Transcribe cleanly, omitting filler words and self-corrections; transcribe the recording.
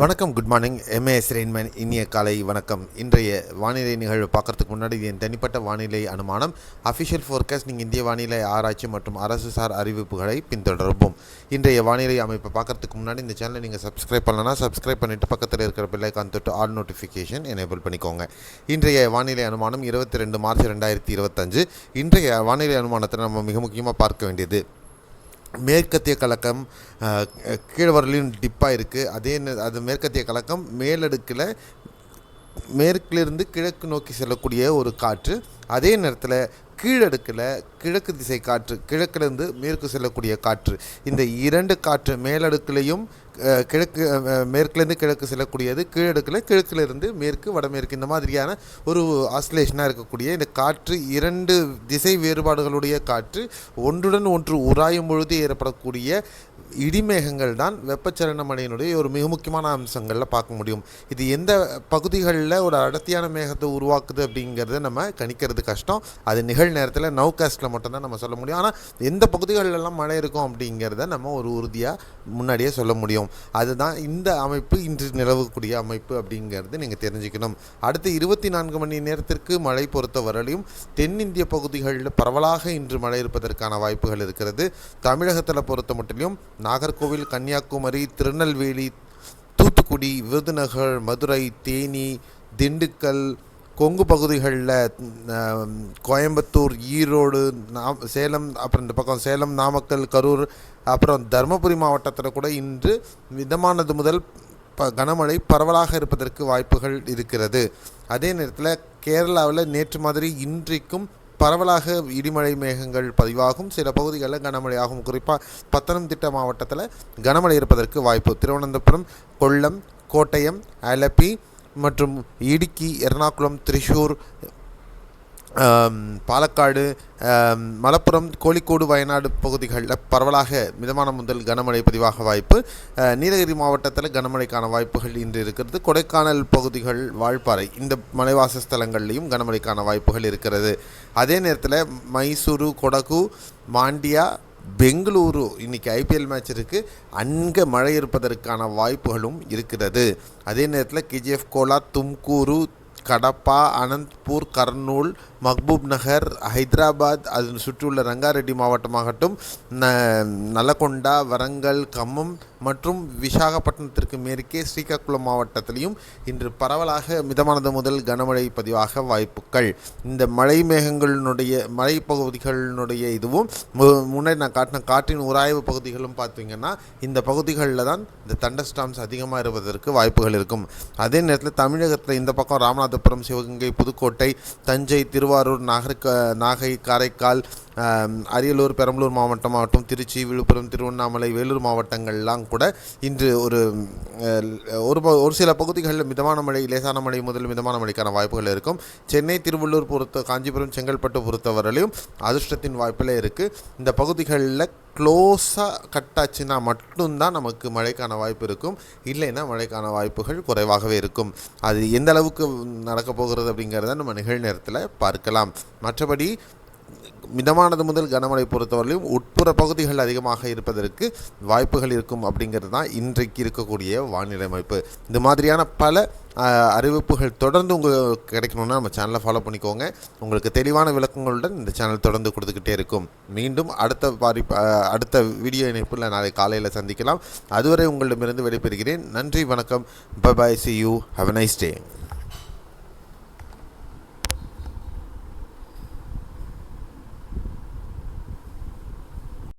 வணக்கம், good morning. MAS Rainman இனிய காலை வணக்கம். இன்றைய வானிலை நிகழ்வு பார்க்கறதுக்கு முன்னாடி என் தனிப்பட்ட வானிலை அனுமானம், அஃபிஷியல் ஃபோர்காஸ்ட், நீங்கள் இந்திய வானிலை ஆராய்ச்சி மற்றும் அரசு சார் அறிவிப்புகளை பின்தொடர்வோம். இன்றைய வானிலை அமைப்பை பார்க்கறதுக்கு முன்னாடி இந்த சேனலை நீங்கள் சப்ஸ்கிரைப் பண்ணலன்னா சப்ஸ்கிரைப் பண்ணிவிட்டு பக்கத்தில் இருக்கிற பெல் ஐகான் தொட்டு ஆல் நோட்டிஃபிகேஷன் எனேபிள் பண்ணிக்கோங்க. இன்றைய வானிலை அனுமானம் 22 மார்ச் 2025. இன்றைய வானிலை அனுமானத்தை நம்ம மிக முக்கியமாக பார்க்க வேண்டியது, மேற்கத்திய கலக்கம் கீழ் வரலையும் டிப்பாக இருக்குது. அது மேற்கத்திய கலக்கம் மேலடுக்கில் மேற்கிலிருந்து கிழக்கு நோக்கி செல்லக்கூடிய ஒரு காற்று. அதே நேரத்தில் கீழடுக்கில் கிழக்கு திசை காற்று, கிழக்கிலிருந்து மேற்கு செல்லக்கூடிய காற்று. இந்த இரண்டு காற்று மேலடுக்கிலையும் கிழக்கு மேற்கிலேருந்து கிழக்கு செல்லக்கூடியது, கீழடுக்கில் கிழக்கிலிருந்து மேற்கு வடமேற்கு, இந்த மாதிரியான ஒரு ஆசிலேஷனாக இருக்கக்கூடிய இந்த காற்று, இரண்டு திசை வேறுபாடுகளுடைய காற்று ஒன்றுடன் ஒன்று உராயும் பொழுது ஏற்படக்கூடிய இடிமேகங்கள் தான் வெப்பச்சலன மழையினுடைய ஒரு மிக முக்கியமான அம்சங்களில் பார்க்க முடியும். இது எந்த பகுதிகளில் ஒரு அடர்த்தியான மேகத்தை உருவாக்குது அப்படிங்கிறத நம்ம கணிக்கிறது கஷ்டம். அது நிகழ்நேரத்தில் நவ்காஸ்ட்டில் மட்டும்தான் நம்ம சொல்ல முடியும். ஆனால் எந்த பகுதிகளெல்லாம் மழை இருக்கும் அப்படிங்கிறத நம்ம ஒரு உறுதியாக முன்னாடியே சொல்ல முடியும். அதுதான் இந்த அமைப்பு, இன்று நிலவக்கூடிய அமைப்பு அப்படிங்கிறது நீங்கள் தெரிஞ்சுக்கணும். அடுத்த 24 மணி நேரத்திற்கு மழை பொறுத்தவரையிலும் தென்னிந்திய பகுதிகளில் பரவலாக இன்று மழை இருப்பதற்கான வாய்ப்புகள் இருக்கிறது. தமிழகத்தில் பொறுத்த மட்டிலும் நாகர்கோவில், கன்னியாகுமரி, திருநெல்வேலி, தூத்துக்குடி, விருதுநகர், மதுரை, தேனி, திண்டுக்கல், கொங்கு பகுதிகளில் கோயம்புத்தூர், ஈரோடு, சேலம், அப்புறம் இந்த பக்கம் சேலம், நாமக்கல், கரூர், அப்புறம் தருமபுரி மாவட்டத்தில் கூட இன்று மிதமானது முதல் கனமழை பரவலாக இருப்பதற்கு வாய்ப்புகள் இருக்கிறது. அதே நேரத்தில் கேரளாவில் நேற்று மாதிரி இன்றைக்கும் பரவலாக இடிமழை மேகங்கள் பதிவாகும். சில பகுதிகளில் கனமழை ஆகும். குறிப்பாக பத்தனம்திட்ட மாவட்டத்தில் கனமழை இருப்பதற்கு வாய்ப்பு. திருவனந்தபுரம், கொல்லம், கோட்டயம், ஆலப்பி மற்றும் இடுக்கி, எர்ணாகுளம், திரிசூர், பாலக்காடு, மலப்புரம், கோழிக்கோடு, வயநாடு பகுதிகளில் பரவலாக மிதமான முதல் கனமழை பதிவாக வாய்ப்பு. நீலகிரி மாவட்டத்தில் கனமழைக்கான வாய்ப்புகள் இன்று இருக்கிறது. கொடைக்கானல் பகுதிகள், வால்பாறை, இந்த மலைவாச ஸ்தலங்கள்லேயும் கனமழைக்கான வாய்ப்புகள் இருக்கிறது. அதே நேரத்தில் மைசூரு, கொடகு, மாண்டியா, பெங்களூரு, இன்றைக்கி ஐபிஎல் மேட்ச் இருக்குது, அங்கே மழை இருப்பதற்கான வாய்ப்புகளும் இருக்கிறது. அதே நேரத்தில் கேஜிஎஃப் கோலா, தும்கூரு, கடப்பா, அனந்த்பூர், கர்னூல், மக்பூப் நகர், ஹைதராபாத், அதன் சுற்றியுள்ள ரங்காரெட்டி மாவட்டமாகட்டும், நலகொண்டா, வரங்கல், கம்மம் மற்றும் விசாகப்பட்டினத்திற்கு மேற்கே ஸ்ரீகாக்குளம் மாவட்டத்திலையும் இன்று பரவலாக மிதமானது முதல் கனமழை பதிவாக வாய்ப்புகள். இந்த மழை மேகங்களினுடைய மழை பகுதிகளினுடைய இதுவும் முன்னாடி நான் காட்டின காற்றின் உராய்வு பகுதிகளும் பார்த்தீங்கன்னா இந்த பகுதிகளில் தான் இந்த தண்டர்ஸ்டார்ம்ஸ் அதிகமாக இருப்பதற்கு வாய்ப்புகள் இருக்கும். அதே நேரத்தில் தமிழகத்தில் இந்த பக்கம் ராமநாதபுரம், சிவகங்கை, புதுக்கோட்டை, தஞ்சை, திருவாரூர், நாகை, காரைக்கால், அரியலூர், பெரம்பலூர் மாவட்டமாகட்டும், திருச்சி, விழுப்புரம், திருவண்ணாமலை, வேலூர் மாவட்டங்கள்லாம் கூட இன்று ஒரு சில பகுதிகளில் மிதமான மழை, லேசான மழை முதல் மிதமான மழைக்கான வாய்ப்புகள் இருக்கும். சென்னை, திருவள்ளூர் காஞ்சிபுரம், செங்கல்பட்டு பொறுத்தவரையிலும் அதிர்ஷ்டத்தின் வாய்ப்பில் இருக்குது. இந்த பகுதிகளில் க்ளோஸாக கட்டாச்சுன்னா மட்டும்தான் நமக்கு மழைக்கான வாய்ப்பு இருக்கும். இல்லைன்னா மழைக்கான வாய்ப்புகள் குறைவாகவே இருக்கும். அது எந்த அளவுக்கு நடக்கப் போகிறது அப்படிங்கிறத நம்ம நிகழ்நேரத்தில் பார்க்கலாம். மற்றபடி மிதமானது முதல் கனமழை பொறுத்தவரையிலும் உட்புற பகுதிகள் அதிகமாக இருப்பதற்கு வாய்ப்புகள் இருக்கும் அப்படிங்கிறது தான் இன்றைக்கு இருக்கக்கூடிய வானிலை அமைப்பு. இந்த மாதிரியான பல அறிவிப்புகள் தொடர்ந்து உங்களுக்கு கிடைக்கணும்னா நம்ம சேனலை ஃபாலோ பண்ணிக்கோங்க. உங்களுக்கு தெளிவான விளக்கங்களுடன் இந்த சேனல் தொடர்ந்து கொடுத்துக்கிட்டே இருக்கும். மீண்டும் அடுத்த வீடியோ இணைப்பில் நாளை காலையில் சந்திக்கலாம். அதுவரை உங்களிடமிருந்து விடைபெறுகிறேன். நன்றி, வணக்கம், bye bye, see you, have a nice day.